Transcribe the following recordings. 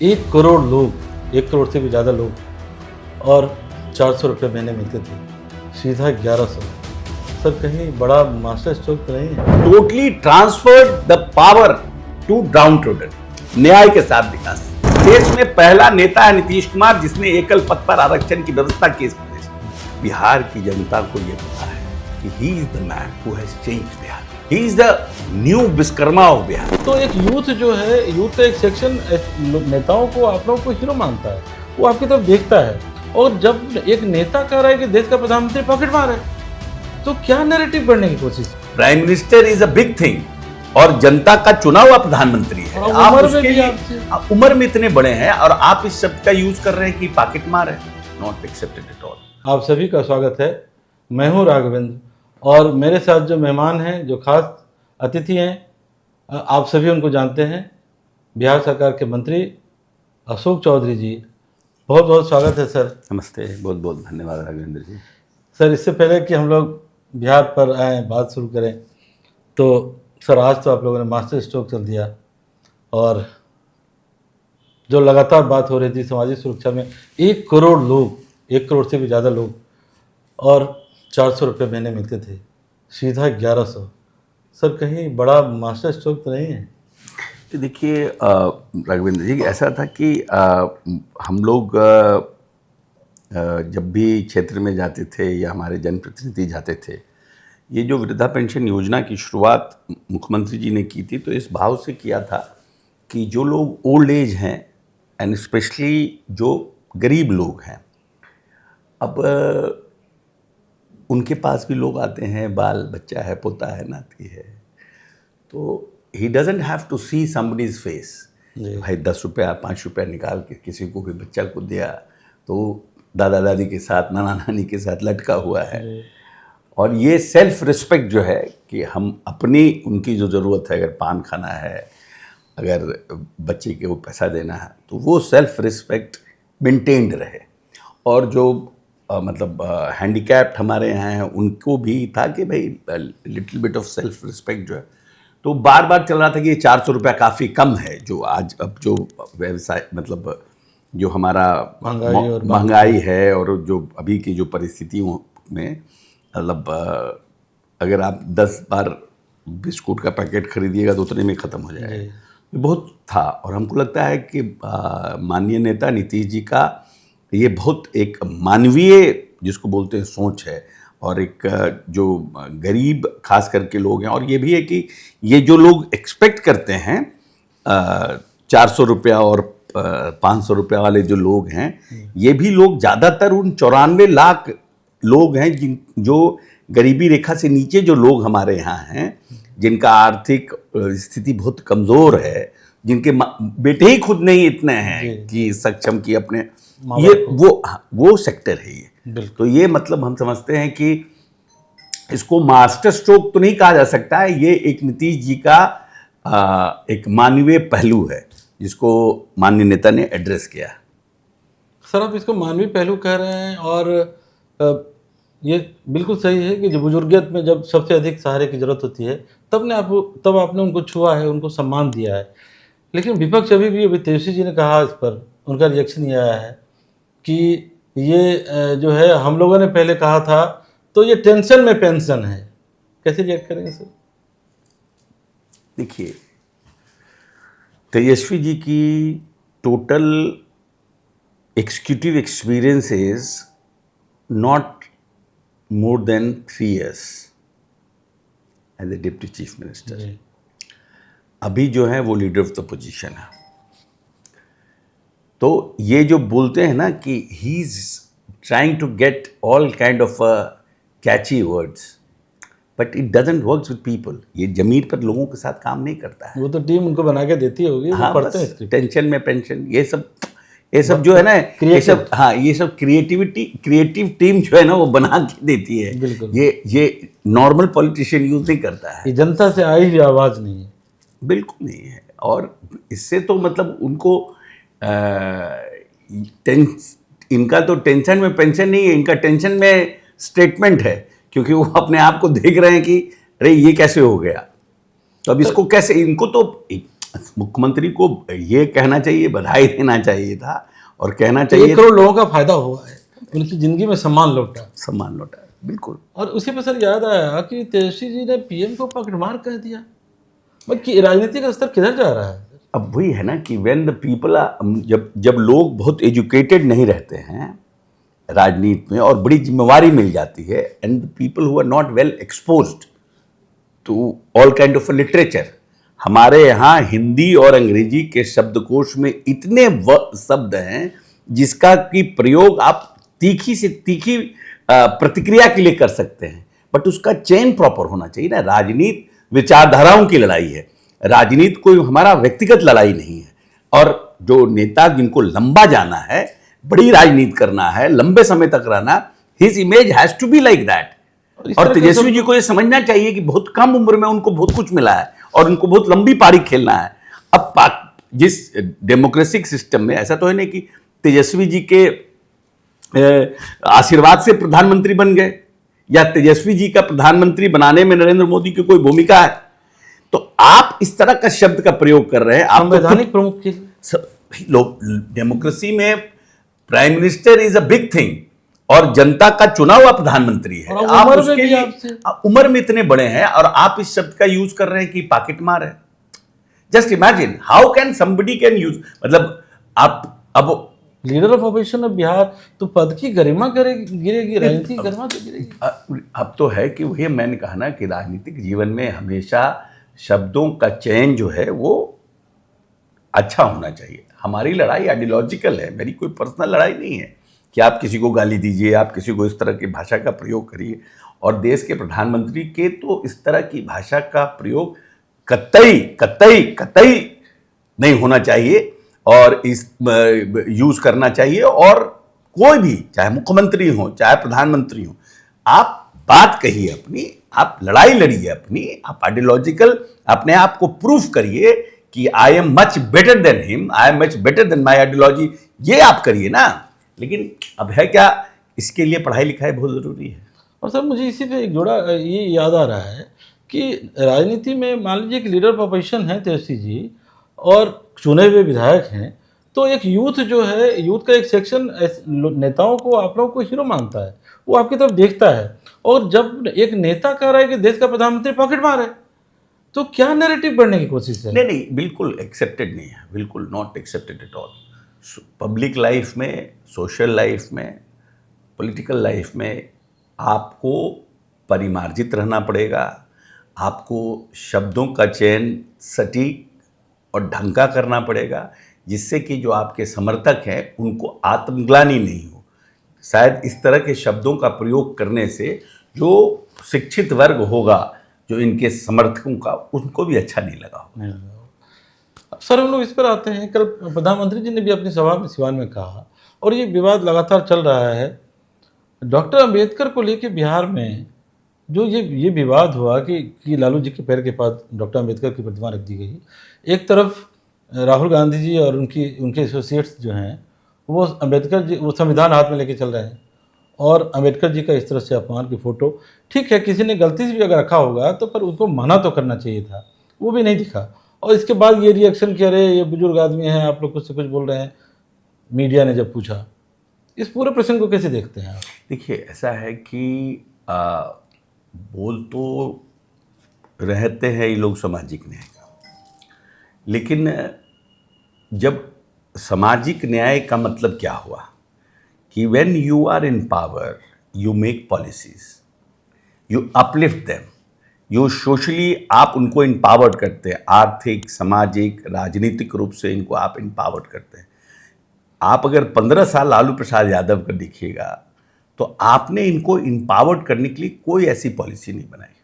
1 करोड़ लोग, 1 करोड़ से भी ज़्यादा लोग और 400 रुपये महीने मिलते थे, सीधा 1100। सर कहीं बड़ा मास्टर स्ट्रोक तो नहीं है? Totally transferred the power to downtrodden, न्याय के साथ विकास। देश में पहला नेता है नीतीश कुमार जिसने एकल पद पर आरक्षण की व्यवस्था की इस प्रदेश में। बिहार की जनता को यह पता है कि he is the man who has changed Bihar, he is the new Vishwakarma of Bihar. तो एक यूथ जो है, यूथ का एक सेक्शन नेताओं को, आप लोगों को हीरो मानता है, वो आपकी तरफ देखता है। और जब एक नेता कह रहा है कि देश का प्रधानमंत्री पॉकेट मार है, तो क्या नैरेटिव बढ़ने की कोशिश? Prime minister is a big thing और जनता का चुना हुआ प्रधानमंत्री है। आप उसके लिए उम्र में इतने बड़े हैं और आप इस शब्द का यूज कर रहे हैं कि पॉकेट मार है। Not accepted at all. आप सभी का स्वागत है। मैं हूं राघवेंद्र और मेरे साथ जो मेहमान हैं, जो खास अतिथि हैं, आप सभी उनको जानते हैं, बिहार सरकार के मंत्री अशोक चौधरी जी। बहुत बहुत स्वागत है सर। नमस्ते, बहुत बहुत धन्यवाद राघवेंद्र जी। सर इससे पहले कि हम लोग बिहार पर आए, बात शुरू करें, तो सर आज तो आप लोगों ने मास्टर स्ट्रोक चल दिया और जो लगातार बात हो रही थी सामाजिक सुरक्षा में, 1 करोड़ लोग, 1 करोड़ से भी ज़्यादा लोग और 400 रुपये महीने मिलते थे, सीधा 1100। सर कहीं बड़ा मास्टर स्ट्रोक तो नहीं है? तो देखिए राघवेंद्र जी, ऐसा था कि हम लोग जब भी क्षेत्र में जाते थे या हमारे जनप्रतिनिधि जाते थे, ये जो वृद्धा पेंशन योजना की शुरुआत मुख्यमंत्री जी ने की थी, तो इस भाव से किया था कि जो लोग ओल्ड एज हैं एंड स्पेशली जो गरीब लोग हैं, अब उनके पास भी लोग आते हैं, बाल बच्चा है, पोता है, नाती है, तो he doesn't have to see somebody's face. भाई 10 रुपया 5 रुपया निकाल के किसी को भी बच्चा को दिया तो दादा दादी के साथ, नाना नानी के साथ लटका हुआ है। और ये सेल्फ रिस्पेक्ट जो है कि हम अपनी, उनकी जो ज़रूरत है, अगर पान खाना है, अगर बच्चे के वो पैसा देना है, तो वो सेल्फ रिस्पेक्ट मेंटेन्ड रहे। और जो मतलब हैंडीकैप्ड हमारे यहाँ हैं, उनको भी था कि भाई little bit of self respect जो है। तो बार बार चल रहा था कि ये 400 रुपया काफ़ी कम है, जो आज अब जो व्यवसाय, मतलब जो हमारा महंगाई है और जो अभी की जो परिस्थितियों में, मतलब अगर आप 10 बार बिस्कुट का पैकेट खरीदिएगा तो उतने में ख़त्म हो जाएगा। ये बहुत था और हमको लगता है कि माननीय नेता नीतीश जी का ये बहुत एक मानवीय, जिसको बोलते हैं, सोच है। और एक जो गरीब खास करके लोग हैं, और ये भी है कि ये जो लोग एक्सपेक्ट करते हैं 400 रुपया और 500 रुपया वाले जो लोग हैं, ये भी लोग ज़्यादातर उन 94 लाख लोग हैं जो गरीबी रेखा से नीचे जो लोग हमारे यहाँ हैं, जिनका आर्थिक स्थिति बहुत कमज़ोर है, जिनके बेटे ही खुद नहीं इतने हैं कि सक्षम कि अपने, ये वो सेक्टर है ये। तो ये मतलब हम समझते हैं कि इसको मास्टर स्ट्रोक तो नहीं कहा जा सकता है, ये एक नीतीश जी का एक मानवीय पहलू है जिसको माननीय नेता ने एड्रेस किया। सर आप इसको मानवीय पहलू कह रहे हैं और ये बिल्कुल सही है कि जो बुजुर्गियत में जब सबसे अधिक सहारे की ज़रूरत होती है, तब आपने उनको छुआ है, उनको सम्मान दिया है। लेकिन विपक्ष अभी तेजस्वी जी ने कहा, इस पर उनका रिएक्शन ये आया है कि ये जो है, हम लोगों ने पहले कहा था तो ये टेंशन में पेंशन है। कैसे रिएक्ट करेंगे सर? देखिए, तेजस्वी जी की total executive experience is not more than 3 years as a deputy chief minister. अभी जो है वो लीडर ऑफ द पोजीशन है। तो ये जो बोलते हैं ना कि he is trying to get all kind of catchy words, but it doesn't work with people. ये जमीन पर लोगों के साथ काम नहीं करता है। वो तो टीम उनको बना के देती होगी। हाँ, बस टेंशन में पेंशन, ये सब जो है ना, ये सब, हाँ, ये सब क्रिएटिव टीम जो है ना, वो बना के देती है। ये नॉर्मल पॉलिटिशियन यूज नहीं करता है। ये जनता से आई हुई आवाज़ नहीं है, बिल्कुल नहीं है। और इससे तो मतलब उनको इनका तो टेंशन में पेंशन नहीं है, इनका टेंशन में स्टेटमेंट है, क्योंकि वो अपने आप को देख रहे हैं कि अरे ये कैसे हो गया। तो अब इसको कैसे, इनको तो मुख्यमंत्री को ये कहना चाहिए, बधाई देना चाहिए था और कहना चाहिए 1 करोड़ लोगों का फायदा हुआ है, उनकी जिंदगी में सम्मान लौटा। सम्मान लौटा। बिल्कुल। और उसी पर सर याद आया कि तेजस्वी जी ने पीएम को पकड़मार कह दिया। कि राजनीति का स्तर किधर जा रहा है? अब वही है ना कि व्हेन द पीपल जब लोग बहुत एजुकेटेड नहीं रहते हैं राजनीति में और बड़ी जिम्मेवारी मिल जाती है, and the people who are not well exposed to all kind of literature. हमारे यहाँ हिंदी और अंग्रेजी के शब्दकोश में इतने शब्द हैं जिसका कि प्रयोग आप तीखी से तीखी प्रतिक्रिया के लिए कर सकते हैं, बट उसका चयन प्रॉपर होना चाहिए ना। राजनीति विचारधाराओं की लड़ाई है, राजनीति कोई हमारा व्यक्तिगत लड़ाई नहीं है। और जो नेता जिनको लंबा जाना है, बड़ी राजनीति करना है, लंबे समय तक रहना, his image has to be like that. और तेजस्वी जी को ये समझना चाहिए कि बहुत कम उम्र में उनको बहुत कुछ मिला है और उनको बहुत लंबी पारी खेलना है। अब जिस डेमोक्रेटिक सिस्टम में ऐसा तो है नहीं कि तेजस्वी जी के आशीर्वाद से प्रधानमंत्री बन गए या तेजस्वी जी का प्रधानमंत्री बनाने में नरेंद्र मोदी की कोई भूमिका है। तो आप इस तरह का शब्द का प्रयोग कर रहे हैं। आप संवैधानिक प्रमुख की डेमोक्रेसी में prime minister is a big thing और जनता का चुना हुआ प्रधानमंत्री है। आप उसके लिए उम्र में इतने बड़े हैं और आप इस शब्द का यूज कर रहे हैं कि पॉकेट मार है। Just imagine how can somebody can use, मतलब आप अब leader of opposition of Bihar, तो पद की गरिमा गिरेगी, राजनीति की गरिमा तो गिरेगी। अब तो है कि वही मैंने कहा ना कि राजनीतिक जीवन में हमेशा शब्दों का चयन जो है वो अच्छा होना चाहिए। हमारी लड़ाई आइडियोलॉजिकल है, मेरी कोई पर्सनल लड़ाई नहीं है कि आप किसी को गाली दीजिए, आप किसी को इस तरह की भाषा का प्रयोग करिए। और देश के प्रधानमंत्री के तो इस तरह की भाषा का प्रयोग कतई कतई कतई नहीं होना चाहिए और इस यूज करना चाहिए। और कोई भी, चाहे मुख्यमंत्री हो चाहे प्रधानमंत्री हो, आप बात कहिए अपनी, आप लड़ाई लड़िए अपनी, आप आइडियोलॉजिकल अपने आप को प्रूफ करिए कि I am much better than him, I am much better than my ideology, ये आप करिए ना। लेकिन अब है क्या, इसके लिए पढ़ाई लिखाई बहुत ज़रूरी है। और सर मुझे इसी पे एक जोड़ा ये याद आ रहा है कि राजनीति में मान लीजिए कि लीडर ऑफ अपोजिशन हैं तेजस्वी जी और चुने हुए विधायक हैं, तो एक यूथ जो है, यूथ का एक सेक्शन नेताओं को, आप लोगों को हीरो मानता है, वो आपकी तरफ देखता है। और जब एक नेता कह रहा है कि देश का प्रधानमंत्री पॉकेट मार है, तो क्या नैरेटिव बढ़ने की कोशिश है? नहीं, बिल्कुल एक्सेप्टेड नहीं है, बिल्कुल not accepted at all. Public life में, सोशल लाइफ में, पॉलिटिकल लाइफ में आपको परिमार्जित रहना पड़ेगा। आपको शब्दों का चयन सटीक और ढंग का करना पड़ेगा, जिससे कि जो आपके समर्थक हैं उनको आत्मग्लानि नहीं हो। शायद इस तरह के शब्दों का प्रयोग करने से जो शिक्षित वर्ग होगा, जो इनके समर्थकों का, उनको भी अच्छा नहीं लगा होगा। सर हम लोग इस पर आते हैं, कल प्रधानमंत्री जी ने भी अपनी सभा में सिवान में कहा, और ये विवाद लगातार चल रहा है डॉक्टर अंबेडकर को लेकर बिहार में, जो ये विवाद हुआ कि लालू जी के पैर के पास डॉक्टर अंबेडकर की प्रतिमा रख दी गई। एक तरफ राहुल गांधी जी और उनके एसोसिएट्स जो हैं वो अंबेडकर जी, वो संविधान हाथ में लेके चल रहे हैं और अंबेडकर जी का इस तरह से अपमान की फ़ोटो, ठीक है किसी ने गलती से भी अगर रखा होगा तो पर उनको मना तो करना चाहिए था, वो भी नहीं दिखा। और इसके बाद ये रिएक्शन कि अरे ये बुजुर्ग आदमी हैं, आप लोग कुछ से कुछ बोल रहे हैं, मीडिया ने जब पूछा। इस पूरे प्रसंग को कैसे देखते हैं आप? देखिए, ऐसा है कि बोल तो रहते हैं ये लोग सामाजिक न्याय का, लेकिन जब सामाजिक न्याय का मतलब क्या हुआ कि when you are in power you make policies, you uplift them, you socially आप उनको इम्पावर्ड करते हैं, आर्थिक, सामाजिक, राजनीतिक रूप से इनको आप इम्पावर्ड करते हैं। आप अगर 15 साल लालू प्रसाद यादव का देखिएगा तो आपने इनको इम्पावर्ड करने के लिए कोई ऐसी पॉलिसी नहीं बनाई।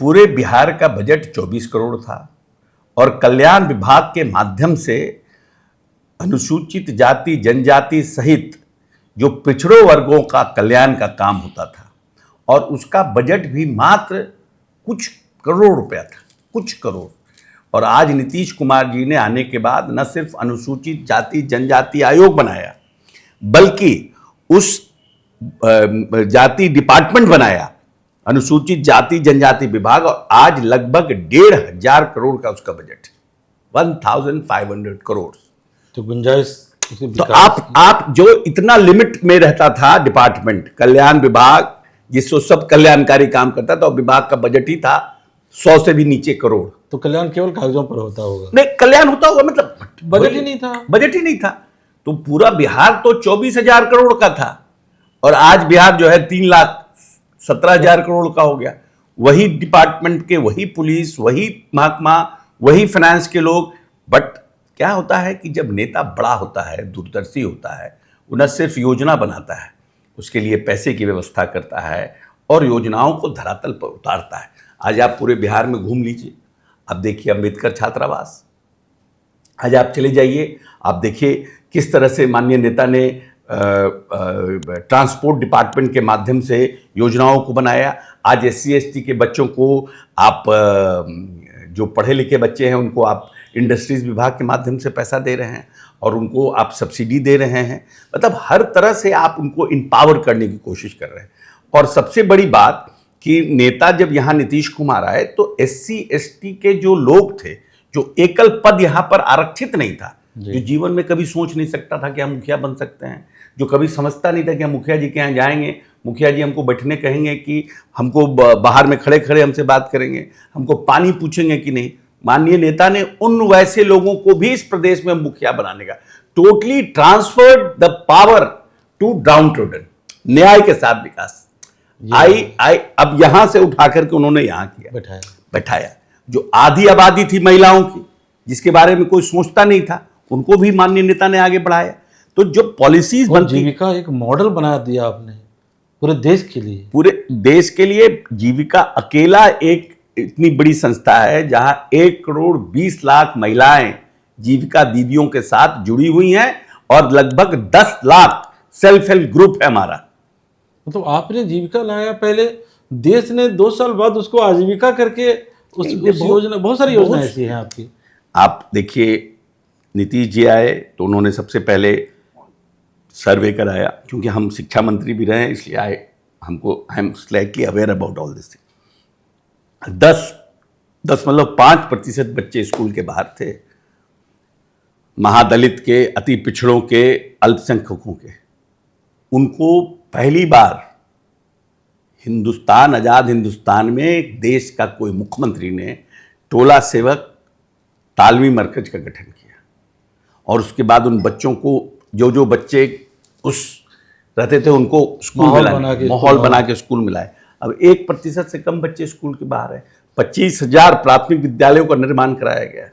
पूरे बिहार का बजट 24 करोड़ था और कल्याण विभाग के माध्यम से अनुसूचित जाति जनजाति सहित जो पिछड़े वर्गों का कल्याण का काम होता था, और उसका बजट भी मात्र कुछ करोड़ रुपया था, कुछ करोड़। और आज नीतीश कुमार जी ने आने के बाद न सिर्फ अनुसूचित जाति जनजाति आयोग बनाया, बल्कि उस जाति डिपार्टमेंट बनाया अनुसूचित जाति जनजाति विभाग, और आज लगभग 1,500 करोड़ का उसका बजट है, 1,500 करोड़। तो गुंजाइश उसी तो विकास आप जो इतना लिमिट में रहता था डिपार्टमेंट, कल्याण विभाग जिससे सब कल्याणकारी काम करता था, और विभाग का बजट ही था 100 से भी नीचे करोड़। तो कल्याण केवल कागजों पर होता होगा, नहीं, कल्याण होता होगा, मतलब बजट ही नहीं था। बजट ही नहीं था। तो पूरा बिहार तो 24,000 करोड़ का था, और आज बिहार जो है 3,17,000 करोड़ का हो गया। वही डिपार्टमेंट के, वही पुलिस, वही महकमा, वही फाइनेंस के लोग। बट क्या होता है कि जब नेता बड़ा होता है, दूरदर्शी होता है, वो न सिर्फ योजना बनाता है, उसके लिए पैसे की व्यवस्था करता है और योजनाओं को धरातल पर उतारता है। आज आप पूरे बिहार में घूम लीजिए, आप देखिए अम्बेडकर छात्रावास, आज आप चले जाइए, आप देखिए किस तरह से माननीय नेता ने ट्रांसपोर्ट डिपार्टमेंट के माध्यम से योजनाओं को बनाया। आज SC ST के बच्चों को आप जो पढ़े लिखे बच्चे हैं उनको आप इंडस्ट्रीज विभाग के माध्यम से पैसा दे रहे हैं, और उनको आप सब्सिडी दे रहे हैं। मतलब हर तरह से आप उनको इम्पावर करने की कोशिश कर रहे हैं। और सबसे बड़ी बात कि नेता जब यहाँ नीतीश कुमार आए तो SC ST के जो लोग थे, जो एकल पद यहाँ पर आरक्षित नहीं था, जो जीवन में कभी सोच नहीं सकता था कि हम मुखिया बन सकते हैं, जो कभी समझता नहीं था कि हम मुखिया जी के यहाँ जाएंगे, मुखिया जी हमको बैठने कहेंगे कि हमको बाहर में खड़े खड़े हमसे बात करेंगे, हमको पानी पूछेंगे कि नहीं। माननीय नेता ने उन वैसे लोगों को भी इस प्रदेश में मुखिया बनाने का totally transferred the power to downtrodden, न्याय के साथ विकास। अब यहां से उठा करके उन्होंने यहां किया, बैठाया। जो आधी आबादी थी महिलाओं की, जिसके बारे में कोई सोचता नहीं था, उनको भी माननीय नेता ने आगे बढ़ाया। तो जो पॉलिसीज बनती, जीविका एक मॉडल बना दिया आपने पूरे देश के लिए। पूरे देश के लिए जीविका अकेला एक इतनी बड़ी संस्था है जहां 1,20,00,000 महिलाएं जीविका दीदियों के साथ जुड़ी हुई हैं, और लगभग 10 लाख सेल्फ हेल्प ग्रुप है हमारा। तो आपने जीविका लाया, पहले देश ने 2 साल बाद उसको आजीविका करके उस योजना, बहुत सारी योजना ऐसी हैं आपकी। आप देखिए, नीतीश जी आए तो उन्होंने सबसे पहले सर्वे कराया, क्योंकि हम शिक्षा मंत्री भी रहे हैं, इसलिए I am slightly aware about all this thing. 10 मतलब 5% बच्चे स्कूल के बाहर थे, महादलित के, अति पिछड़ों के, अल्पसंख्यकों के। उनको पहली बार हिंदुस्तान, आज़ाद हिंदुस्तान में एक देश का कोई मुख्यमंत्री ने टोला सेवक तालमी मरकज का गठन किया, और उसके बाद उन बच्चों को, जो बच्चे उस रहते थे, उनको स्कूल माहौल बना के स्कूल मिलाए। अब 1% से कम बच्चे स्कूल के बाहर हैं। 25,000 प्राथमिक विद्यालयों का निर्माण कराया गया,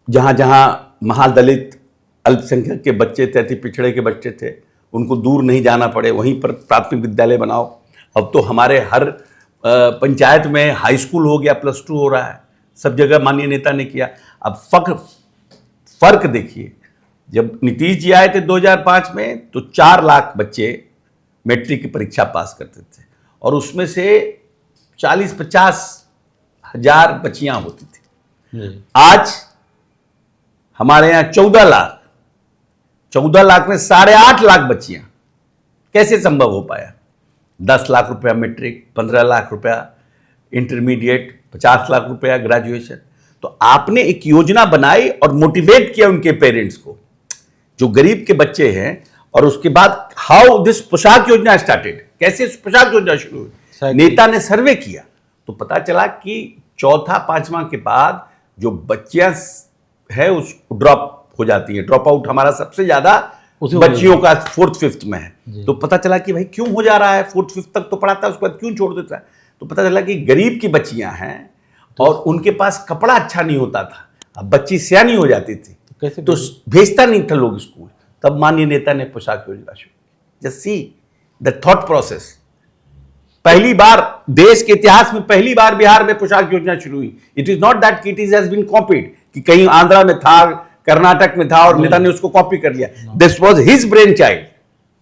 जहां जहां महादलित अल्पसंख्यक के बच्चे थे, अति पिछड़े के बच्चे थे, उनको दूर नहीं जाना पड़े, वहीं पर प्राथमिक विद्यालय बनाओ। अब तो हमारे हर पंचायत में हाई स्कूल हो गया, +2 हो रहा है, सब जगह माननीय नेता ने किया। अब फर्क देखिए, जब नीतीश जी आए थे 2005 में तो 4 लाख बच्चे मैट्रिक की परीक्षा पास करते थे, और उसमें से 40-50 हजार बच्चियां होती थी। आज हमारे यहाँ 14 लाख में 8.5 लाख बच्चियां। कैसे संभव हो पाया? 10 लाख रुपया मैट्रिक, 15 लाख रुपया इंटरमीडिएट, 50 लाख रुपया ग्रेजुएशन। तो आपने एक योजना बनाई और मोटिवेट किया उनके पेरेंट्स को, जो गरीब के बच्चे हैं। और उसके बाद हाउ दिस पोशाक योजना स्टार्टेड, कैसे पोशाक योजना शुरू हुई? नेता ने सर्वे किया तो पता चला कि 4-5वां के बाद जो बच्चियां है उस ड्रॉप हो जाती है। ड्रॉप आउट हमारा सबसे ज्यादा बच्चियों का 4th 5th में है। तो पता चला कि भाई क्यों हो जा रहा है, 4th 5th तक तो पढ़ाता है, उसके बाद क्यों छोड़ देता है? तो पता चला कि गरीब की बच्चियां हैं और उनके पास कपड़ा अच्छा नहीं होता था। अब बच्ची सियानी हो जाती थी तो भेजता नहीं था लोग स्कूल। तब माननीय नेता ने पोशाक योजना शुरू की। Just see the thought process. पहली बार देश के इतिहास में पहली बार बिहार में पोशाक योजना शुरू हुई। It is not that it is has been copied, कि कहीं आंध्रा में था, कर्नाटक में था और नेता ने उसको कॉपी कर लिया। This was his brain child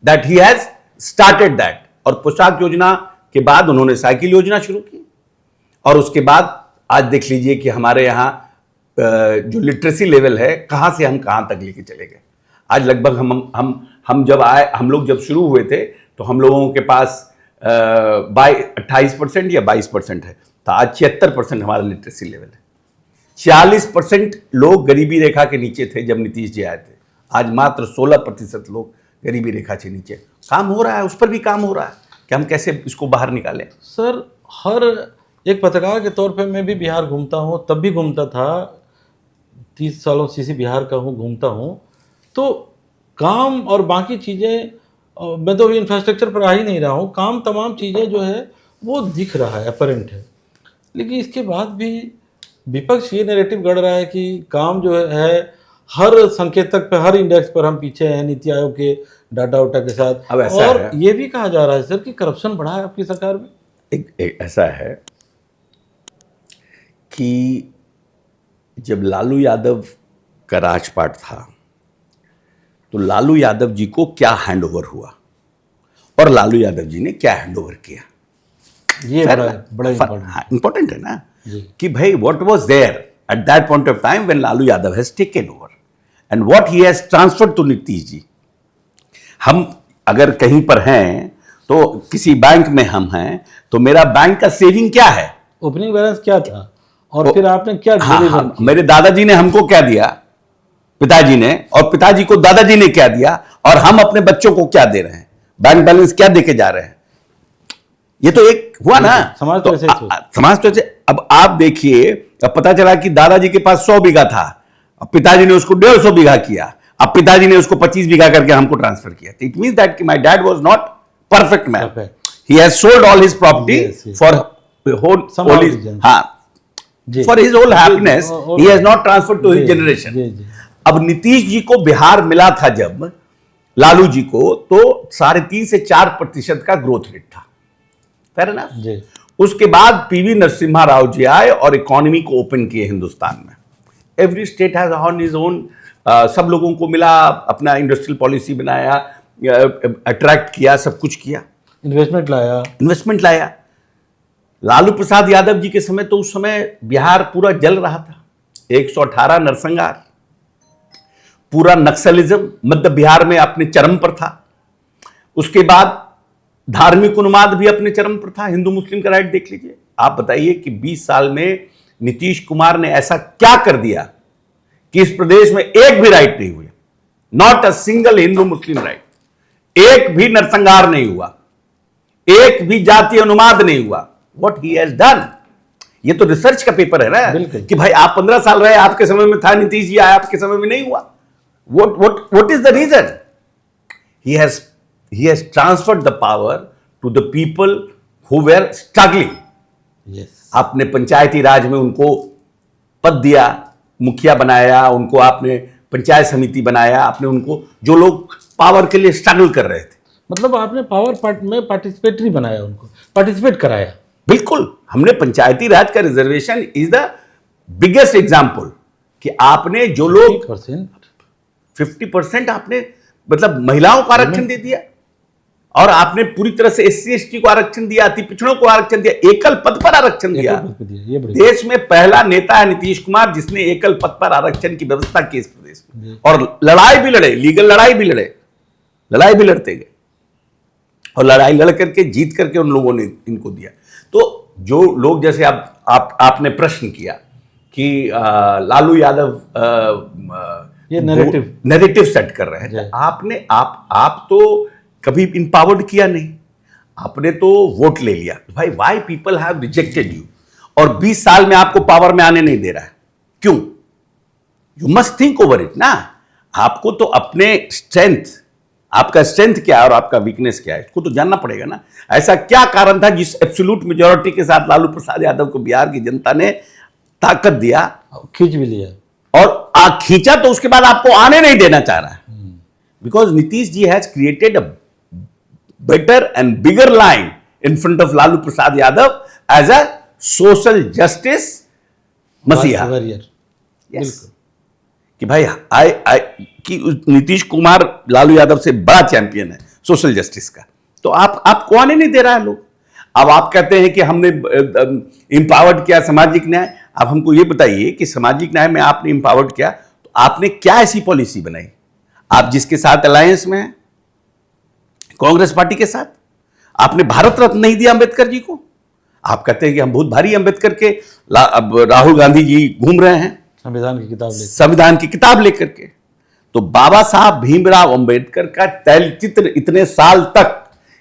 that he has started that. और पोशाक योजना के बाद उन्होंने साइकिल योजना शुरू की, और उसके बाद आज देख लीजिए कि हमारे यहाँ जो लिटरेसी लेवल है कहां से हम कहां तक लेके चले गए। आज लगभग हम जब आए, हम लोग जब शुरू हुए थे तो हम लोगों के पास 28% या 22% है, तो आज 76% हमारा लिटरेसी लेवल है। 40% लोग गरीबी रेखा के नीचे थे जब नीतीश जी आए थे, आज मात्र 16% लोग गरीबी रेखा से नीचे। काम हो रहा है, उस पर भी काम हो रहा है कि हम कैसे इसको बाहर निकालें। सर, हर एक पत्रकार के तौर पे मैं भी बिहार घूमता हूँ, तब भी घूमता था, 30 सालों से इसी बिहार का हूँ, घूमता हूँ, तो काम और बाकी चीज़ें, मैं तो अभी इंफ्रास्ट्रक्चर पर आ ही नहीं रहा हूँ, काम तमाम चीज़ें जो है वो दिख रहा है, अपरेंट है। लेकिन इसके बाद भी विपक्ष ये नैरेटिव गढ़ रहा है कि काम जो है हर संकेतक पे, हर इंडेक्स पर हम पीछे हैं नीति आयोग के डाटा वाटा के साथ। अब ऐसा और है, ये भी कहा जा रहा है सर कि करप्शन बढ़ा है आपकी सरकार में। एक ऐसा है कि जब लालू यादव का राजपाट था तो लालू यादव जी को क्या हैंडओवर हुआ और लालू यादव जी ने क्या हैंडओवर किया, ये बड़ा इंपॉर्टेंट है ना जी। कि भाई what was there at that point of time when Lalu Yadav has taken over and what he has transferred to Nitish ji. हम अगर कहीं पर हैं तो किसी बैंक में हम हैं तो मेरा बैंक का सेविंग क्या है, ओपनिंग बैलेंस क्या था, और फिर आपने क्या डिलीवर किया? मेरे दादाजी ने हमको क्या दिया, पिताजी ने, और पिताजी को दादाजी ने क्या दिया, और हम अपने बच्चों को क्या दे रहे हैं, बैंक बैलेंस क्या देके जा रहे हैं। ये तो एक हुआ ना, समाज तो ऐसे समाज तो ऐसे। अब आप देखिए, अब पता चला कि दादाजी के पास 100 बीघा था, अब पिताजी ने उसको 150 बीघा किया, अब पिताजी ने उसको 25 बीघा करके हमको ट्रांसफर किया। इट मींस दैट कि my dad was not perfect man, he has sold all his property for whole for his whole happiness, he has not transferred to his generation. अब नीतीश जी को बिहार मिला था जब लालू जी को, तो 3.5 से 4% का ग्रोथ रेट था, फेयर ना। उसके बाद पीवी नरसिम्हा राव जी आए और इकोनॉमी को ओपन किए हिंदुस्तान में। Every state has on his own, सब लोगों को मिला, अपना इंडस्ट्रियल पॉलिसी बनाया, अट्रैक्ट किया, सब कुछ किया, इन्वेस्टमेंट लाया। लालू प्रसाद यादव जी के समय तो उस समय बिहार पूरा जल रहा था, 118 नरसंहार, पूरा नक्सलिज्म मध्य बिहार में अपने चरम पर था। उसके बाद धार्मिक उन्माद भी अपने चरम पर था, हिंदू मुस्लिम का राइट देख लीजिए। आप बताइए कि 20 साल में नीतीश कुमार ने ऐसा क्या कर दिया कि इस प्रदेश में एक भी राइट नहीं हुआ, not a single Hindu Muslim right, एक भी नरसंहार नहीं हुआ, एक भी जातीय उन्माद नहीं हुआ। व्हाट ही हैज डन, ये तो रिसर्च का पेपर है ना कि भाई आप 15 साल रहे, आपके समय में था, नीतीश जी आए, आपके समय में नहीं हुआ। What is the reason? He has transferred the power to the people who were struggling. Yes. आपने पंचायती राज में उनको पद दिया, मुखिया बनाया, उनको आपने पंचायत समिति बनाया, आपने उनको, जो लोग पावर के लिए स्ट्रगल कर रहे थे, मतलब आपने पावर में पार्टिसिपेटरी बनाया, उनको पार्टिसिपेट कराया। बिल्कुल, हमने पंचायती राज का reservation is the biggest example कि आपने जो लोग 50% आपने मतलब महिलाओं को आरक्षण दे दिया, और आपने पूरी तरह से SC ST को आरक्षण दिया, अति पिछड़ों को आरक्षण दिया, एकल पद पर आरक्षण दिया। देश में पहला नेता है नीतीश कुमार जिसने एकल पद पर आरक्षण की व्यवस्था की इस प्रदेश में, और लड़ाई भी लड़े, लीगल लड़ाई भी लड़े, लड़ाई भी लड़ते गए, और लड़ाई लड़ करके जीत करके उन लोगों ने इनको दिया। तो जो लोग, जैसे आपने प्रश्न किया कि लालू यादव ये नैरेटिव सेट कर रहे हैं, आपने आप तो कभी इम्पावर्ड किया नहीं, आपने तो वोट ले लिया। भाई why people have rejected you, और 20 साल में आपको पावर में आने नहीं दे रहा है, क्यों? You must think over it ना। आपको तो अपने स्ट्रेंथ, आपका स्ट्रेंथ क्या है और आपका वीकनेस क्या है, इसको तो जानना पड़ेगा ना। ऐसा क्या कारण था जिस एब्सोल्यूट मेजॉरिटी के साथ लालू प्रसाद यादव को बिहार की जनता ने ताकत दिया, खींच भी लिया, और खींचा, तो उसके बाद आपको आने नहीं देना चाह रहा है। Because Nitish ji has created a better and bigger line in front of Lalu Prasad Yadav as a social justice मसीहा। yes. कि भाई कि नीतीश कुमार लालू यादव से बड़ा चैंपियन है सोशल जस्टिस का, तो आपको आने नहीं दे रहा है लोग। अब आप कहते हैं कि हमने इंपावर्ड किया सामाजिक न्याय। अब हमको ये बताइए कि सामाजिक न्याय में आपने इंपावर्ड किया, तो आपने क्या ऐसी पॉलिसी बनाई? आप जिसके साथ अलायंस में हैं, कांग्रेस पार्टी के साथ, आपने भारत रत्न नहीं दिया अंबेडकर जी को। आप कहते हैं कि हम बहुत भारी अंबेडकर के, अब राहुल गांधी जी घूम रहे हैं संविधान की किताब लेकर के। तो बाबा साहब भीमराव अंबेडकर का तैलचित्र इतने साल तक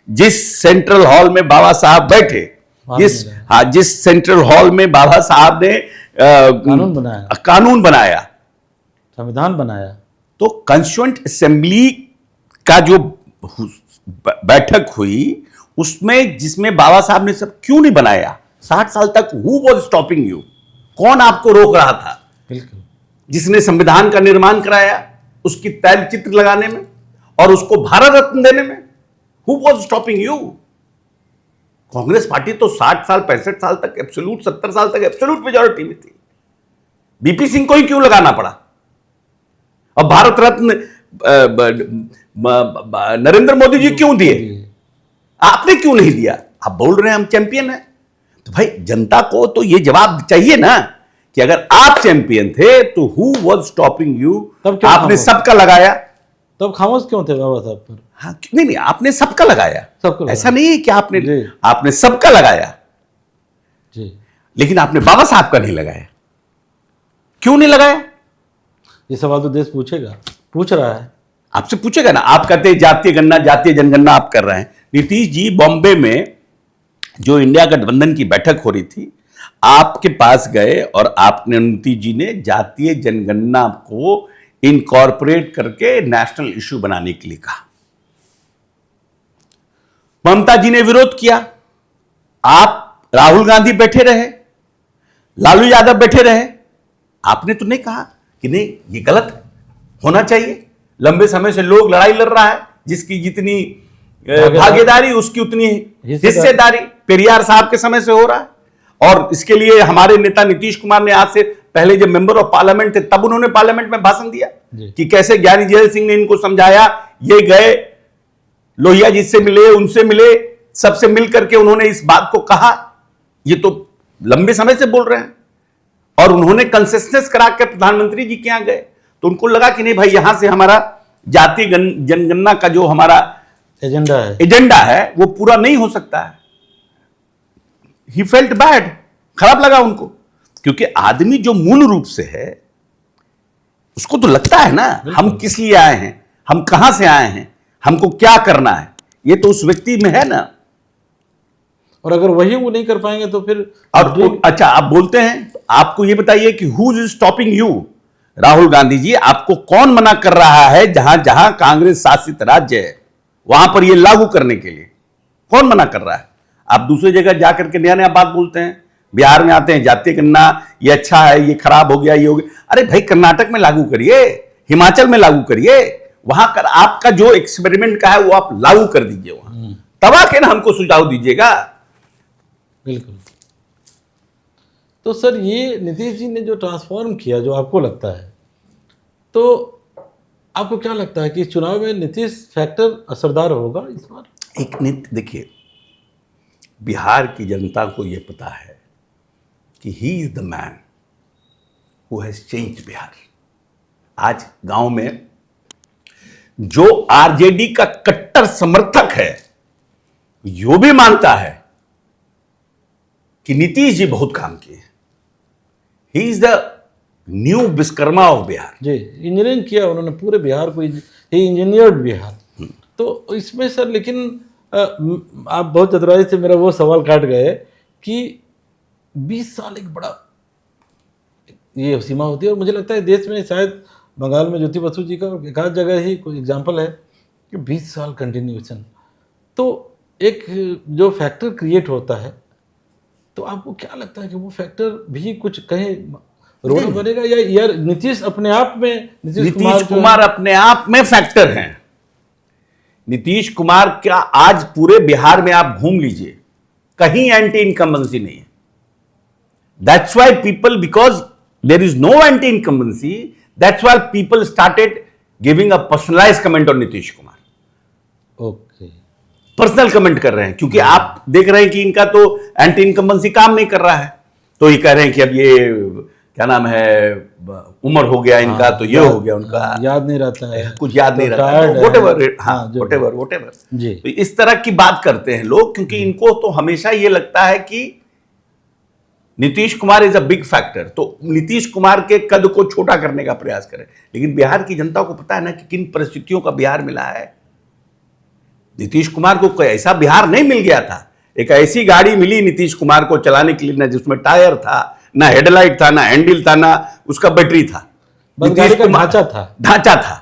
जिस सेंट्रल हॉल में बाबा साहब बैठे, जिस सेंट्रल हॉल में बाबा साहब ने कानून बनाया, संविधान बनाया, तो कॉन्स्टिट्यूएंट असेंबली का जो बैठक हुई उसमें, जिसमें बाबा साहब ने सब क्यों नहीं बनाया 60 साल तक? Who was stopping you? कौन आपको रोक रहा था? बिल्कुल, जिसने संविधान का निर्माण कराया उसकी तैलचित्र लगाने में और उसको भारत रत्न देने में, who was stopping you? Congress party तो 60 साल 65 साल तक एब्सोल्यूट, 70 साल तक एब्सोल्यूट मेजॉरिटी में थी। बीपी सिंह को ही क्यों लगाना पड़ा? और भारत रत्न नरेंद्र मोदी जी क्यों दिए? आपने क्यों नहीं दिया? आप बोल रहे हैं हम चैंपियन हैं, तो भाई जनता को तो ये जवाब चाहिए ना कि अगर आप चैंपियन थे तो हु वाज स्टॉपिंग यू? आपने सबका लगाया, तब खामोश क्यों थे बाबा साहब पर? हाँ, नहीं, आपने सबका लगाया, सबका ऐसा नहीं है कि आपने सबका लगाया जी, लेकिन आपने बाबा साहब का नहीं लगाया। क्यों नहीं लगाया? ये सवाल तो देश पूछेगा, पूछ रहा है, आपसे पूछेगा ना। आप कहते हैं जातीय गणना, जातीय जनगणना आप कर रहे हैं। नीतीश जी बॉम्बे में जो इंडिया गठबंधन की बैठक हो रही थी, आपके पास गए और आपने, नीतीश जी ने जातीय जनगणना को इनकॉर्पोरेट करके नेशनल इश्यू बनाने के लिए कहा। ममता जी ने विरोध किया, आप राहुल गांधी बैठे रहे, लालू यादव बैठे रहे, आपने तो नहीं कहा कि नहीं ये गलत है, होना चाहिए। लंबे समय से लोग लड़ाई लड़ रहा है, जिसकी जितनी भागीदारी उसकी उतनी हिस्सेदारी पेरियार साहब के समय से हो रहा है। और इसके लिए हमारे नेता नीतीश कुमार ने आज से पहले जब मेंबर ऑफ पार्लियामेंट थे तब उन्होंने पार्लियामेंट में भाषण दिया कि कैसे ज्ञानी जैल सिंह ने इनको समझाया। ये गए लोहिया जी से मिले, उनसे मिले, सबसे मिल करके उन्होंने इस बात को कहा। ये तो लंबे समय से बोल रहे हैं और उन्होंने कंसेंसस करा के प्रधानमंत्री जी के यहां गए तो उनको लगा कि नहीं भाई, यहां से हमारा जातीय जनगणना का जो हमारा एजेंडा है वो पूरा नहीं हो सकता है। ही फेल्ट बैड, खराब लगा उनको, क्योंकि आदमी जो मूल रूप से है उसको तो लगता है ना हम किस लिए आए हैं, हम कहां से आए हैं, हमको क्या करना है, ये तो उस व्यक्ति में है ना। और अगर वही वो नहीं कर पाएंगे तो फिर और अच्छा, आप बोलते हैं तो आपको ये बताइए कि who is stopping you? Rahul Gandhi ji, आपको कौन मना कर रहा है? जहां जहां कांग्रेस शासित राज्य है वहां पर ये लागू करने के लिए कौन मना कर रहा है? आप दूसरी जगह जाकर के नया नया बात बोलते हैं, बिहार में आते हैं जातीय गणना ये अच्छा है, ये खराब हो गया, ये हो गया। अरे भाई, कर्नाटक में लागू करिए, हिमाचल में लागू करिए, वहां कर आपका जो एक्सपेरिमेंट का है वो आप लागू कर दीजिए वहां, तब आके ना हमको सुझाव दीजिएगा। बिल्कुल। तो सर, ये नीतीश जी ने जो ट्रांसफॉर्म किया, जो आपको लगता है, तो आपको क्या लगता है कि चुनाव में नीतीश फैक्टर असरदार होगा इस बार? एक देखिए, बिहार की जनता को यह पता है कि he is the man who has changed Bihar. आज गांव में जो आरजेडी का कट्टर समर्थक है यो भी मानता है कि नीतीश जी बहुत काम किए। He is the new Vishwakarma of Bihar. जी, इंजीनियरिंग किया उन्होंने पूरे बिहार को, ही इंजीनियर्ड बिहार। तो इसमें सर, लेकिन आप बहुत चतुराई से मेरा वो सवाल काट गए कि 20 साल एक बड़ा ये सीमा होती है। और मुझे लगता है देश में शायद बंगाल में ज्योति बसु जी का एक आध जगह ही कोई एग्जाम्पल है कि 20 साल कंटिन्यूएशन, तो एक जो फैक्टर क्रिएट होता है, तो आपको क्या लगता है कि वो फैक्टर भी कुछ कहीं रोल बनेगा, या नीतीश अपने आप में, नीतीश कुमार अपने आप में फैक्टर हैं? नीतीश कुमार क्या आज पूरे बिहार में आप घूम लीजिए, कहीं एंटी इनकम्बेंसी नहीं है। That's why people, because there is no anti incumbency, that's why people started giving a personalize comment on Nitish Kumar. Okay, personal comment कर रहे हैं, क्योंकि आप देख रहे हैं कि इनका तो एंटी इनकम्बेंसी काम नहीं कर रहा है, तो ये कह रहे हैं कि अब ये क्या नाम है, उम्र हो गया इनका, तो ये हो गया उनका, याद नहीं रहता है, कुछ याद नहीं रहता, tired है। व्हाटएवर, हाँ हाँ, जो- व्हाटएवर। जी। तो इस तरह की बात करते हैं लोग, क्योंकि इनको तो हमेशा ये लगता है कि Nitish Kumar is a big factor, तो नीतीश कुमार के कद को छोटा करने का प्रयास करें। लेकिन बिहार की जनता को पता है ना कि किन परिस्थितियों का बिहार मिला है। नीतीश कुमार को कोई ऐसा बिहार नहीं मिल गया था, एक ऐसी गाड़ी मिली नीतीश कुमार को चलाने के लिए, ना जिसमें टायर था, ना हेडलाइट था, ना हैंडल था, ना उसका बैटरी था। बस नीतीश गाड़ी का कुमार ढांचा था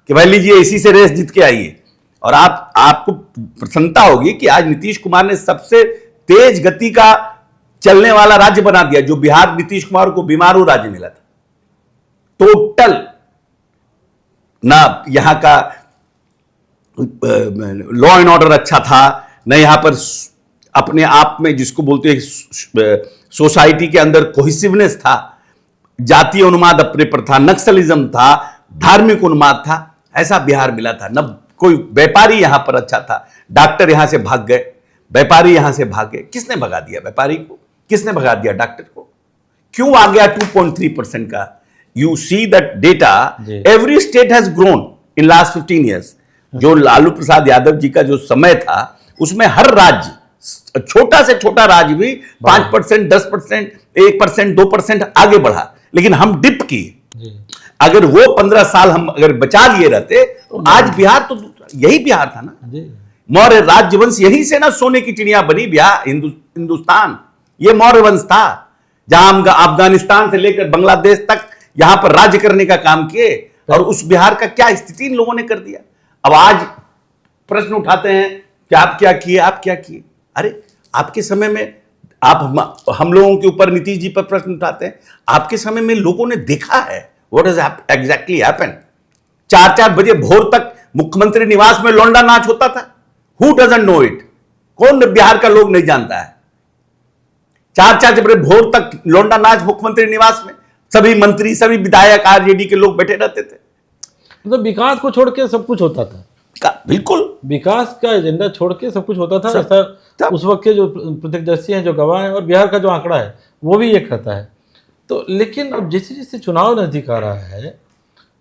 कि भाई लीजिए इसी से रेस जीत के आइए। और आपको प्रसन्नता होगी कि आज नीतीश कुमार ने सबसे तेज गति का चलने वाला राज्य बना दिया, जो बिहार नीतीश कुमार को बीमारू राज्य मिला था। टोटल ना यहां का लॉ एंड ऑर्डर अच्छा था, न यहां पर अपने आप में जिसको बोलते हैं सोसाइटी के अंदर कोहिसिवनेस था, जातीय उन्माद अपने पर था, नक्सलिज्म था, धार्मिक उन्माद था, ऐसा बिहार मिला था। न कोई व्यापारी यहां पर अच्छा था, डॉक्टर यहां से भाग गए, व्यापारी यहां से भाग गए। किसने भगा दिया व्यापारी को, किसने भगा दिया डॉक्टर को? क्यों आ गया 2.3% का? You see that data, every state has grown in last 15 years. जो लालू प्रसाद यादव जी का जो समय था, उसमें हर राज्य, छोटा से छोटा राज्य भी 5%, 10%, 1%, 2% आगे बढ़ा। लेकिन हम डिप किए। अगर वो 15 साल हम अगर बचा लिए रहते तो आज बिहार तो यही बिहार था ना। मौर्य राज्यवंश यहीं से ना सोने की चिड़िया बनी बिहार, हिंदुस्तान ये मौर्य वंश था, जहां हम अफगानिस्तान से लेकर बांग्लादेश तक यहां पर राज्य करने का काम किए। और उस बिहार का क्या स्थिति इन लोगों ने कर दिया। अब आज प्रश्न उठाते हैं कि आप क्या किए, आप क्या किए। अरे आपके समय में आप हम लोगों के ऊपर नीतीश जी पर प्रश्न उठाते हैं। आपके समय में लोगों ने देखा है व्हाट इज एग्जैक्टली हैपन। 4-4 बजे भोर तक मुख्यमंत्री निवास में लौंडा नाच होता था। Who doesn't know it? कौन बिहार का लोग नहीं जानता है? 4-4 बजे भोर तक लौंडा नाच मुख्यमंत्री निवास में, सभी मंत्री, सभी विधायक, आरजेडी के लोग बैठे रहते थे। मतलब विकास को छोड़ के सब कुछ होता था। बिल्कुल विकास का एजेंडा छोड़ के सब कुछ होता था। ऐसा उस वक्त के जो प्रत्यक्षदर्शी हैं, जो गवाह हैं, और बिहार का जो आंकड़ा है वो भी ये कहता है। तो लेकिन अब जैसे जैसे चुनाव नजदीक आ रहा है,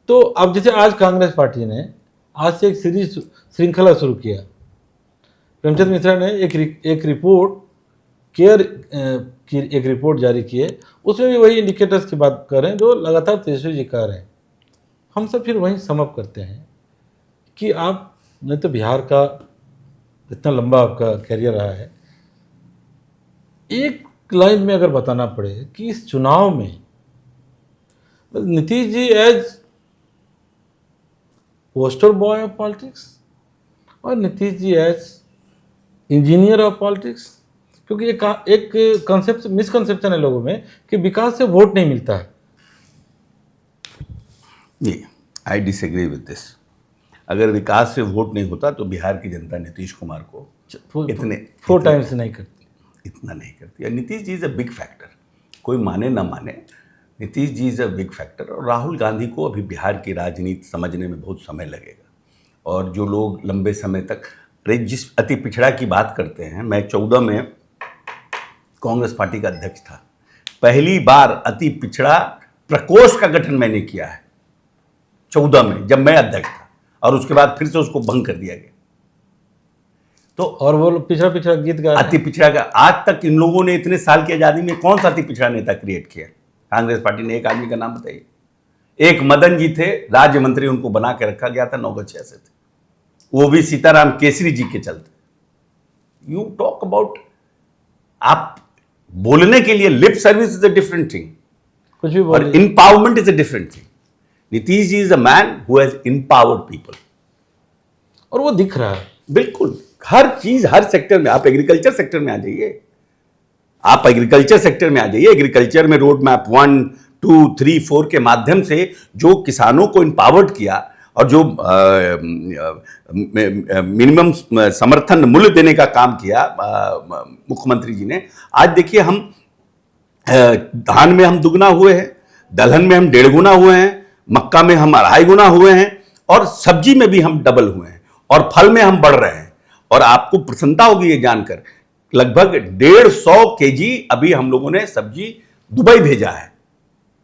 तो अब जैसे आज कांग्रेस पार्टी ने आज से एक सीरीज श्रृंखला शुरू किया। प्रेमचंद मिश्रा ने एक रिपोर्ट केयर की एक रिपोर्ट जारी की है। उसमें भी वही इंडिकेटर्स की बात कर रहे हैं जो लगातार तेजस्वी जी कर रहे हैं। हम सब फिर वहीं समअप करते हैं कि आप नहीं तो बिहार का इतना लंबा आपका कैरियर रहा है, एक लाइन में अगर बताना पड़े कि इस चुनाव में Nitish ji as poster boy of politics और Nitish ji as engineer of politics, क्योंकि एक कंसेप्ट मिसकंसेप्शन है लोगों में कि विकास से वोट नहीं मिलता है। जी, आई डिसएग्री विद दिस। अगर विकास से वोट नहीं होता तो बिहार की जनता नीतीश कुमार को इतने 4 टाइम्स नहीं करती, इतना नहीं करती। Nitish ji is a big factor, कोई माने ना माने, Nitish ji is a big factor. और राहुल गांधी को अभी बिहार की राजनीति समझने में बहुत समय लगेगा। और जो लोग लंबे समय तक जिस अति पिछड़ा की बात करते हैं, मैं 14 में कांग्रेस पार्टी का अध्यक्ष था। पहली बार अति पिछड़ा प्रकोष्ठ का गठन मैंने किया है 14 में, जब मैं अध्यक्ष था, और उसके बाद फिर से उसको भंग कर दिया गया। तो और वो पिछड़ा पिछड़ा गीत गा अति पिछड़ा का आज तक इन लोगों ने इतने साल की आजादी में कौन सा अति पिछड़ा नेता क्रिएट किया? कांग्रेस पार्टी ने एक आदमी का नाम बताइए। एक मदन जी थे, राज्य मंत्री, उनको बना के रखा गया था, 9 से थे, वो भी सीताराम केसरी जी के चलते। यू टॉक अबाउट, आप बोलने के लिए lip service is a different thing, कुछ भी और empowerment is a different thing. Nitish ji is a man who has empowered people, और वो दिख रहा है बिल्कुल हर चीज, हर सेक्टर में। आप एग्रीकल्चर सेक्टर में आ जाइए, आप एग्रीकल्चर सेक्टर में आ जाइए। एग्रीकल्चर में रोड मैप 1, 2, 3, 4 के माध्यम से जो किसानों को इम्पावर्ड किया, और जो मिनिमम समर्थन मूल्य देने का काम किया मुख्यमंत्री जी ने। आज देखिए, हम धान में हम दुगना हुए हैं, दलहन में हम 1.5 गुना हुए हैं, मक्का में हम 2.5 गुना हुए हैं, और सब्जी में भी हम डबल हुए हैं, और फल में हम बढ़ रहे हैं। और आपको प्रसन्नता होगी ये जानकर, लगभग 150 kg अभी हम लोगों ने सब्जी दुबई भेजा है।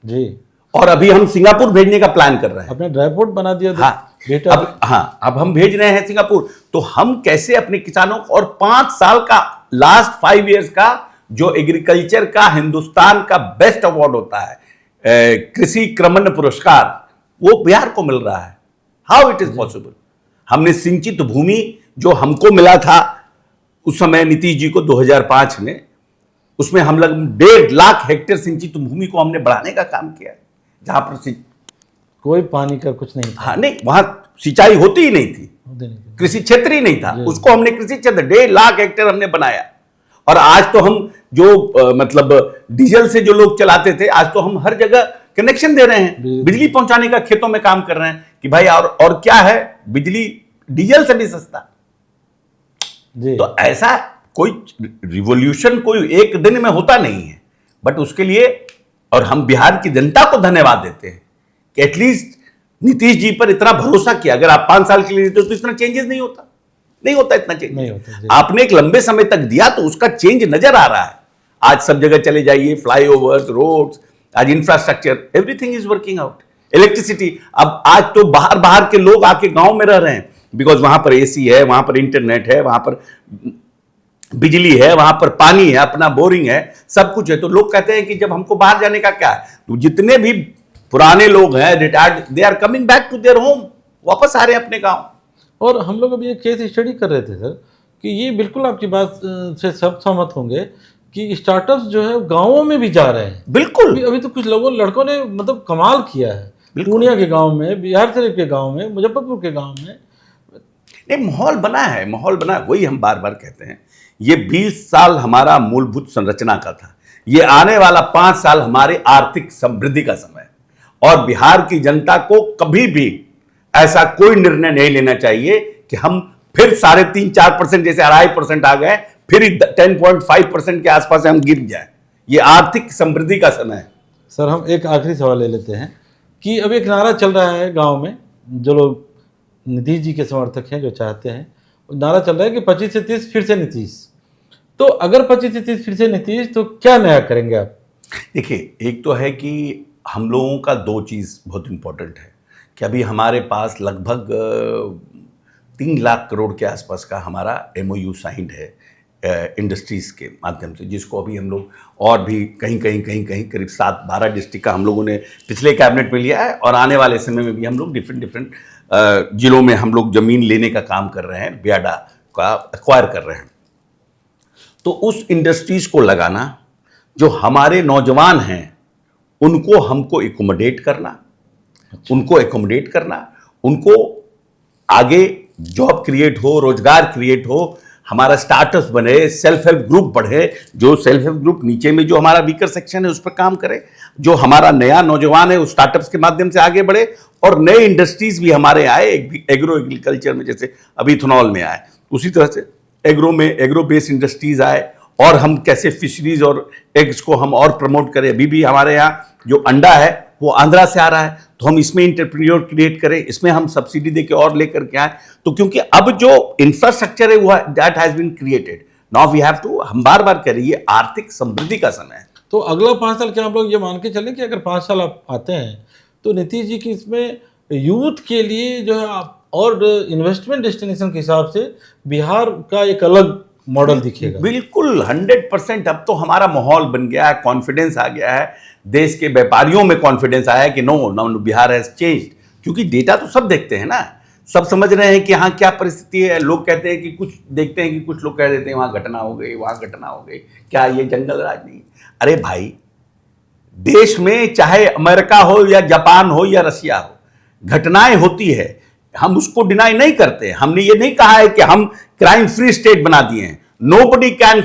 जी। और अभी हम सिंगापुर भेजने का प्लान कर रहे हैं। अपने ड्राई पोर्ट बना दिया हाँ, बेटा। अब हम भेज रहे हैं सिंगापुर। तो हम कैसे अपने किसानों को, और 5 साल का, लास्ट 5 इयर्स का जो एग्रीकल्चर का हिंदुस्तान का बेस्ट अवार्ड होता है, कृषि क्रमण्ड पुरस्कार, वो बिहार को मिल रहा है। How it is possible? हमने सिंचित भूमि जो हमको मिला था उस समय नीतीश जी को 2005 में, उसमें हम लोग 1.5 लाख हेक्टेयर सिंचित भूमि को हमने बढ़ाने का काम किया, जहां पर कोई पानी का कुछ नहीं था। हाँ, नहीं, वहां सिंचाई होती ही नहीं थी, कृषि क्षेत्र ही नहीं था, उसको हमने कृषि क्षेत्र 1.5 लाख हेक्टेयर हमने बनाया। और आज तो हम जो मतलब डीजल से जो लोग चलाते थे, आज तो हम हर जगह कनेक्शन दे रहे हैं, बिजली पहुंचाने का खेतों में काम कर रहे हैं कि भाई, और क्या है, बिजली डीजल से भी सस्ता। तो ऐसा कोई रिवॉल्यूशन कोई एक दिन में होता नहीं है, बट उसके लिए, और हम बिहार की जनता को धन्यवाद देते हैं कि एटलीस्ट नीतीश जी पर इतना भरोसा किया। अगर आप 5 साल के लिए देते तो इतना चेंजेस नहीं होता इतना चेंज नहीं होता। आपने एक लंबे समय तक दिया तो उसका चेंज नजर आ रहा है। आज सब जगह चले जाइए, फ्लाईओवर्स, रोड्स, आज infrastructure, everything is working out. Electricity, अब आज तो बाहर के लोग आके गांव में रह रहे हैं, बिकॉज वहां पर एसी है, वहां पर इंटरनेट है, वहां पर बिजली है, वहां पर पानी है, अपना बोरिंग है, सब कुछ है। तो लोग कहते हैं कि जब हमको बाहर जाने का क्या है, तो जितने भी पुराने लोग हैं, retired, they are coming back to their home, वापस आ रहे हैं अपने गांव। और हम लोग अभी एक केस स्टडी कर रहे थे सर, कि ये बिल्कुल आपकी बात से सब सहमत होंगे कि स्टार्टअप्स जो है गांवों में भी जा रहे हैं। बिल्कुल। अभी तो कुछ लड़कों ने मतलब कमाल किया है, पूर्णिया के गांव में, बिहार शरीफ के गांव में, मुजफ्फरपुर के गांव में। नहीं, माहौल बना है, वही हम बार बार कहते हैं। ये 20 साल हमारा मूलभूत संरचना का था, ये आने वाला 5 साल हमारे आर्थिक समृद्धि का समय, और बिहार की जनता को कभी भी ऐसा कोई निर्णय नहीं लेना चाहिए कि हम फिर 3.5-4% जैसे 2.5% आ गए, फिर 10.5% के आसपास हम गिर जाए। ये आर्थिक समृद्धि का समय है। सर, हम एक आखिरी सवाल ले लेते हैं कि अब एक नारा चल रहा है गांव में, जो लोग नीतीश जी के समर्थक हैं, जो चाहते हैं, नारा चल रहा है कि 25 से 30 फिर से नीतीश। तो अगर 25 से 30 फिर से नीतीश, तो क्या नया करेंगे आप? देखिए, एक तो है कि हम लोगों का 2 चीज़ बहुत इंपॉर्टेंट है कि अभी हमारे पास लगभग 3 लाख करोड़ के आसपास का हमारा MOU साइंड है इंडस्ट्रीज़ के माध्यम से, जिसको अभी हम लोग और भी कहीं करीब 7-12 डिस्ट्रिक्ट का हम लोगों ने पिछले कैबिनेट में लिया है, और आने वाले समय में भी हम लोग डिफरेंट जिलों में हम लोग ज़मीन लेने का काम कर रहे हैं, बियाडा का एक्वायर कर रहे हैं। तो उस इंडस्ट्रीज़ को लगाना, जो हमारे नौजवान हैं उनको हमको एकोमोडेट करना, उनको आगे जॉब क्रिएट हो, रोजगार क्रिएट हो, हमारा स्टार्टअप बने, सेल्फ हेल्प ग्रुप बढ़े, जो सेल्फ हेल्प ग्रुप नीचे में जो हमारा वीकर सेक्शन है उस पर काम करे, जो हमारा नया नौजवान है उस स्टार्टअप्स के माध्यम से आगे बढ़े, और नए इंडस्ट्रीज भी हमारे आए, एग्रो एग्रीकल्चर में, जैसे अभी इथेनॉल में आए, उसी तरह से एग्रो बेस्ड इंडस्ट्रीज आए, और हम कैसे फिशरीज और एग्स को हम और प्रमोट करें। अभी भी हमारे यहाँ जो अंडा है वो आंध्रा से आ रहा है, तो हम इसमें इंटरप्रेन्योर क्रिएट करें, इसमें हम सब्सिडी देके और लेकर के आए। तो क्योंकि अब जो इंफ्रास्ट्रक्चर है वो that has been created, now we have to, हम बार बार कह रहे हैं ये आर्थिक समृद्धि का समय है। तो अगला 5 साल क्या हम लोग ये मान के चलें कि अगर 5 साल आप आते हैं तो नीतीश जी की इसमें यूथ के लिए जो है और इन्वेस्टमेंट डेस्टिनेशन के हिसाब से बिहार का एक अलग मॉडल दिखेगा? बिल्कुल 100%। अब तो हमारा माहौल बन गया है, कॉन्फिडेंस आ गया है, देश के व्यापारियों में कॉन्फिडेंस आया है कि नो बिहार हैज चेंज्ड। क्योंकि डेटा तो सब देखते हैं ना, सब समझ रहे हैं कि हाँ क्या परिस्थिति है। लोग कहते हैं कि कुछ देखते हैं कि कुछ लोग कह देते हैं वहाँ घटना हो गई, वहाँ घटना हो गई, क्या ये जंगल राज नहीं? अरे भाई, देश में चाहे अमेरिका हो या जापान हो या रशिया हो, घटनाएं होती है, हम उसको डिनाई नहीं करते। हमने ये नहीं कहा है कि हम क्राइम फ्री स्टेट बना दिए हैं। Nobody can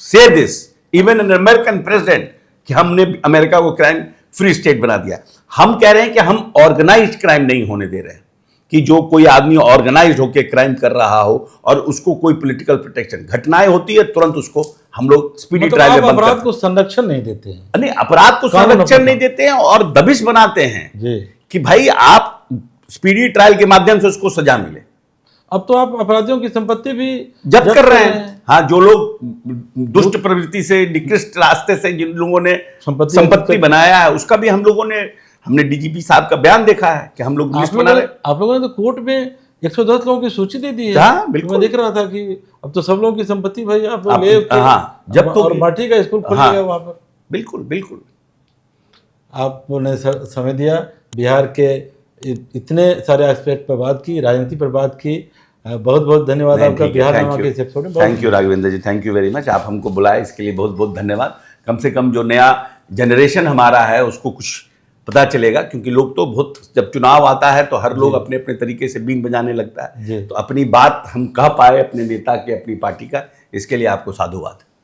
say this, even an American president, कि हमने अमेरिका को क्राइम फ्री स्टेट बना दिया। हम कह रहे हैं कि हम ऑर्गेनाइज्ड क्राइम नहीं होने दे रहे हैं, कि जो कोई आदमी ऑर्गेनाइज्ड होकर क्राइम कर रहा हो और उसको कोई पॉलिटिकल प्रोटेक्शन, घटनाएं होती है तुरंत उसको हम लोग स्पीडी ट्रायल में बंद करते हैं। अपराध को संरक्षण नहीं देते हैं? नहीं, अपराध को संरक्षण नहीं देते हैं और दबिश बनाते हैं कि भाई आप स्पीडी ट्रायल के माध्यम से उसको सजा मिले। अब तो आप अपराधियों की संपत्ति भी जब्त कर रहे हैं। हाँ, जो लोग दुष्ट प्रवृत्ति से, निकृष्ट रास्ते से जिन लोगों ने संपत्ति बनाया है, उसका भी हमने डीजीपी साहब का बयान देखा है कि हम लोग लिस्ट बना रहे। आप लोगों ने तो कोर्ट में 110 लोगों की सूची दे दी है। हाँ, बिल्कुल। मैं देख रहा था कि अब तो सब लोगों की संपत्ति भाई आप लोग ले हाँ, जब तो और बाटी का स्कूल खोलिएगा। हाँ, वहाँ पर बिल्कुल बिल्कुल आपने समय दिया, बिहार के इतने सारे एस्पेक्ट पर बात की, राजनीति पर बात की। बहुत बहुत धन्यवाद आपका बिहार नामा के इस एपिसोड में। Thank you Raghavendra ji, thank you very much. आप हमको बुलाए इसके लिए बहुत बहुत धन्यवाद। कम से कम जो नया जनरेशन हमारा है उसको कुछ पता चलेगा, क्योंकि लोग तो बहुत, जब चुनाव आता है तो हर लोग अपने अपने तरीके से बीन बजाने लगता है। तो अपनी बात हम कह पाए अपने नेता के, अपनी पार्टी का, इसके लिए आपको साधुवाद।